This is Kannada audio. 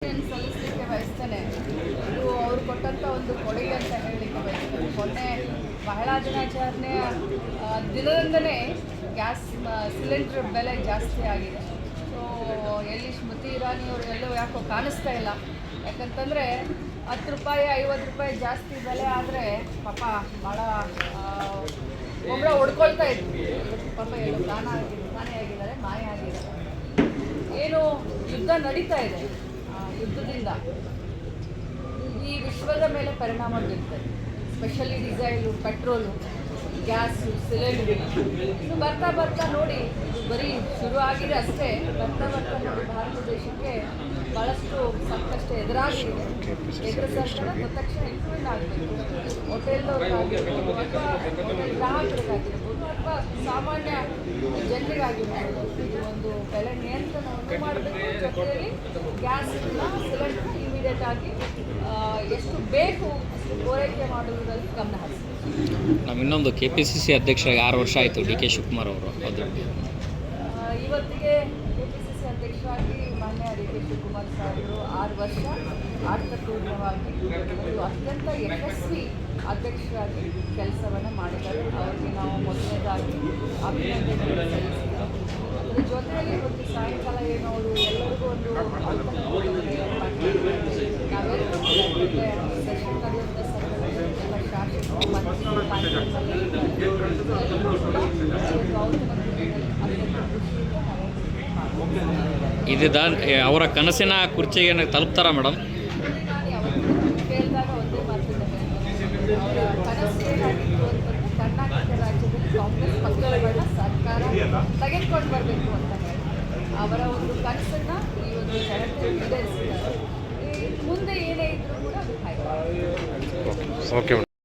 ಸಲ್ಲಿಸಲಿಕ್ಕೆ ಬಯಸ್ತೇನೆ. ಇದು ಅವರು ಕೊಟ್ಟಂಥ ಒಂದು ಕೊಡುಗೆ ಅಂತ ಹೇಳಲಿಕ್ಕೆ ಬಯಸ್ತೇನೆ. ಮೊನ್ನೆ ಮಹಿಳಾ ದಿನಾಚರಣೆಯ ದಿನದಿಂದಲೇ ಗ್ಯಾಸ್ ಸಿಲಿಂಡರ್ ಬೆಲೆ ಜಾಸ್ತಿ ಆಗಿದೆ. ಸೊ ಎಲ್ಲಿ ಸ್ಮೃತಿ ಇರಾನಿ ಅವರು ಎಲ್ಲೋ ಯಾಕೋ ಕಾಣಿಸ್ತಾ ಇಲ್ಲ. ಯಾಕಂತಂದರೆ 10 ರೂಪಾಯಿ 50 ರೂಪಾಯಿ ಜಾಸ್ತಿ ಬೆಲೆ ಆದರೆ ಪಾಪ ಭಾಳ ಒಬ್ಬರ ಹೊಡ್ಕೊಳ್ತಾ ಇದ್ವಿ. ಪಾಪ ಎಲ್ಲೋ ಕಾಣೆಯಾಗಿದ್ದಾರೆ, ಮಾಯ ಆಗಿದ್ದಾರೆ. ಏನು ಯುದ್ಧ ನಡೀತಾ ಇದೆ, ಯುದ್ಧದಿಂದ ಈ ವಿಶ್ವದ ಮೇಲೆ ಪರಿಣಾಮ ಬೀರ್ತದೆ. Specially diesel, petrol, gas, cylinder. ಇದು ಬರ್ತಾ ಬರ್ತಾ ನೋಡಿ, ಇದು ಬರೀ ಶುರು ಆಗಿದೆ ಅಷ್ಟೇ. ಬರ್ತಾ ಬರ್ತಾ ನೋಡಿ ಭಾರತ ದೇಶಕ್ಕೆ ಭಾಳಷ್ಟು ಸಂಕಷ್ಟ ಎದುರಾಗಿದೆ. ಕೇಂದ್ರ ಸರ್ಕಾರ ತಕ್ಷಣ ಇಂಪ್ರೂವ್ಮೆಂಟ್ ಆಗಬೇಕು. ಹೋಟೆಲ್ದವ್ರಿಗಾಗಿರ್ಬೋದು ಅಥವಾ ಹೋಟೆಲ್ ಗ್ರಾಹಕರಿಗಾಗಿರ್ಬೋದು ಅಥವಾ ಸಾಮಾನ್ಯ ಜನರಿಗಾಗಿರ್ಬೋದು ಒಂದು ಬೆಲೆ ನಿಯಂತ್ರಣವನ್ನು ಮಾಡಬೇಕು. ಜೊತೆಯಲ್ಲಿ ಗ್ಯಾಸನ್ನ ಸಿಲಿಂಡರ್ನ ಇಮಿಡಿಯೇಟ್ ಆಗಿ ಎಷ್ಟು ಬೇಕು ಅಷ್ಟು ಪೂರೈಕೆ ಮಾಡುವುದರಲ್ಲಿ ಗಮನ ಹರಿಸಬೇಕು. ನಾವು ಇನ್ನೊಂದು KPCC ಅಧ್ಯಕ್ಷರಾಗಿ 6 ವರ್ಷ ಆಯಿತು ಡಿ ಕೆ ಶಿವಕುಮಾರ್ ಅವರು. ಅದು ಇವತ್ತಿಗೆ KPCC ಅಧ್ಯಕ್ಷರಾಗಿ ಮಾನ್ಯ ಡಿ ಕೆ ಶಿವಕುಮಾರ್ ಸಾಹೇಬರು 6 ವರ್ಷ ಅರ್ಥಪೂರ್ಣವಾಗಿ ಅತ್ಯಂತ ಯಶಸ್ವಿ ಅಧ್ಯಕ್ಷರಾಗಿ ಕೆಲಸವನ್ನು ಮಾಡಿದ್ದಾರೆ. ಅವರಿಗೆ ನಾವು ಮೊದಲನೇದಾಗಿ ಅಭಿನಂದನೆ ಸಲ್ಲಿಸಿದ್ದೇವೆ. ಅದರ ಜೊತೆಯಲ್ಲಿ ಇವತ್ತು ಸಾಯಂಕಾಲ ಏನು ಅವರು ಎಲ್ಲರಿಗೂ ಒಂದು ನಾವೆಲ್ಲರೂ ಸೆಷನ್ ನಡೆಯುವಂಥ ಸಂದರ್ಭದಲ್ಲಿ ಎಲ್ಲ ಶಾಸಕರು ಮಂತ್ರಿಗಳು ಇದು ಅವರ ಕನಸಿನ ಕುರ್ಚಿಗೆ ತಲುಪ್ತಾರ ಮೇಡಮ್? ಕೇಳಿದಾಗ ಒಂದೇ ಮಾತಿನ ಅವರ ಕನಸು ಏನಾಗಿತ್ತು ಅಂತಂದರೆ ಕರ್ನಾಟಕ ರಾಜ್ಯದಲ್ಲಿ ಕಾಂಗ್ರೆಸ್ ಪಕ್ಷಗಳನ್ನ ಸರ್ಕಾರ ತೆಗೆದುಕೊಂಡು ಬರಬೇಕು ಅಂತ ಹೇಳಿ ಅವರ ಒಂದು ಕನಸನ್ನು ಈ ಒಂದು ಜನತೆ ಈಡೇರಿಸಿದ್ದಾರೆ. ಮುಂದೆ ಏನೇ ಇದ್ರೂ ಕೂಡ ಅದು ಓಕೆ.